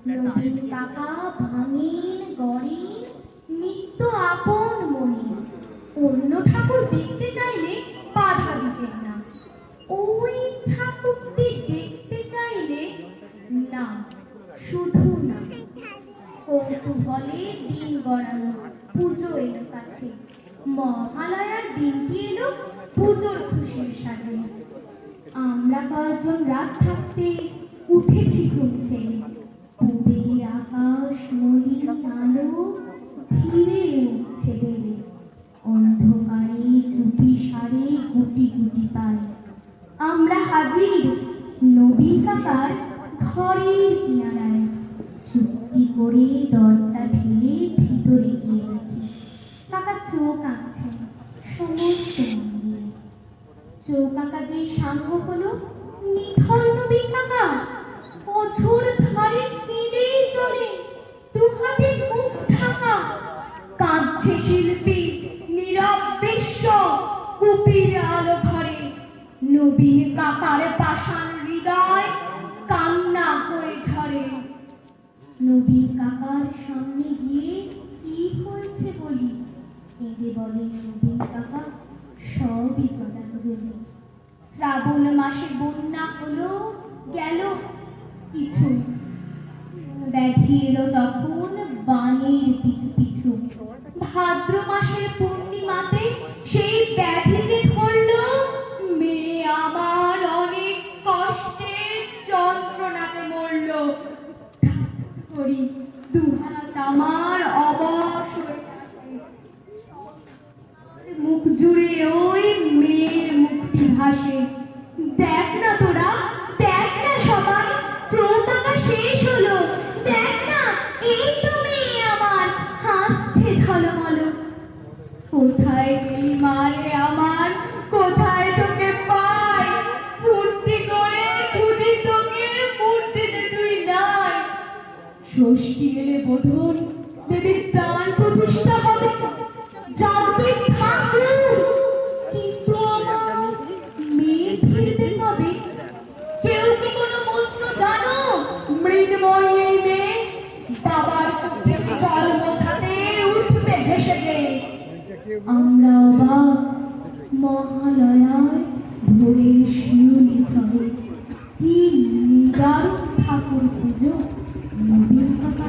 নবীন কাকা ভাঙিন গড়িন নিত্য আপন মনে। অন্য ঠাকুর দেখতে চাইলে বাধা দিতেন না, ওই ঠাকুরটি দেখতে চাইলে না, শুধু না। কৌতূহলে দিন গড়ানো, পুজো এলো কাছে। মহালয়ার দিনটি এলো পুজোর খুশির সাথে। আমরা কয়েকজন রাত থাকতে উঠেছি ঘুম ছেড়ে। পূবের আকাশ মলিন আলো ধীরে উঠছে বেড়ে। অন্ধকারে চুপি সারে গুটি গুটি পায় আমরা হাজির নবীন কাকার ঘরের কিনারায়। চুপটি করে দরজা ঠেলে ভিতরে গিয়ে দেখি কাকা চোখ আঁকছে সমস্ত মন দিয়ে। চোখ আঁকা যে সাঙ্গ হলো নিথর নবীন কাকা অঝোর ধারে কেঁদে চলে, দুহাতে মুখ ঢাকা। কাঁদছে শিল্পী নীরব বিশ্ব কুপির আলো ঘরে। নবীন কাকার পাষাণ হৃদয় কান্না হয়ে ঝরে। নবীন কাকার সামনে গিয়ে কি হয়েছে বলি, কেঁদে বলেন নবীন কাকা সবই জলাঞ্জলি। শ্রাবণ মাসে বন্যা হলো গেল কিছু, ব্যাধি এলো তখন বানের পিছু পিছু। ভাদ্র মাসের পূর্ণিমাতে সেই ব্যাধি যে ধরলো, মেয়ে আমার অনেক কষ্টে যন্ত্রণাতে মরল। করি দুহাত আমার অবশ হয়ে মুখ জুড়ে ওই মেয়ের মুক্তি ভাসে। দেখ না তোরা, দেখ না সবাই, চোখ আঁকা শেষ হলো। দেখ না এই তো মেয়ে আমার হাসছে ঝলমল। কোথায় গেলি মারে আমার, কোথায় তোকে পাই? ফুর্তি করে খুঁজি তোকে, মূর্তিতে তুই নাই। ষষ্ঠী এলে বোধন দেবীর প্রাণ প্রতিষ্ঠা হবে, জাগবে ঠাকুর। কিন্তু আমার মেয়ে ফিরবে কবে? কেউ কি কোনো মন্ত্র জানো? মৃন্ময়ী এই মেয়ে বাবার চোখ থেকে জল মোছাতে উঠবে ভেসে গিয়ে। আমরা অবাক মহালয়ায় ভোরের শিউলি ঝরে। কি নিদারুণ ঠাকুর পুজো নবীন কাকা।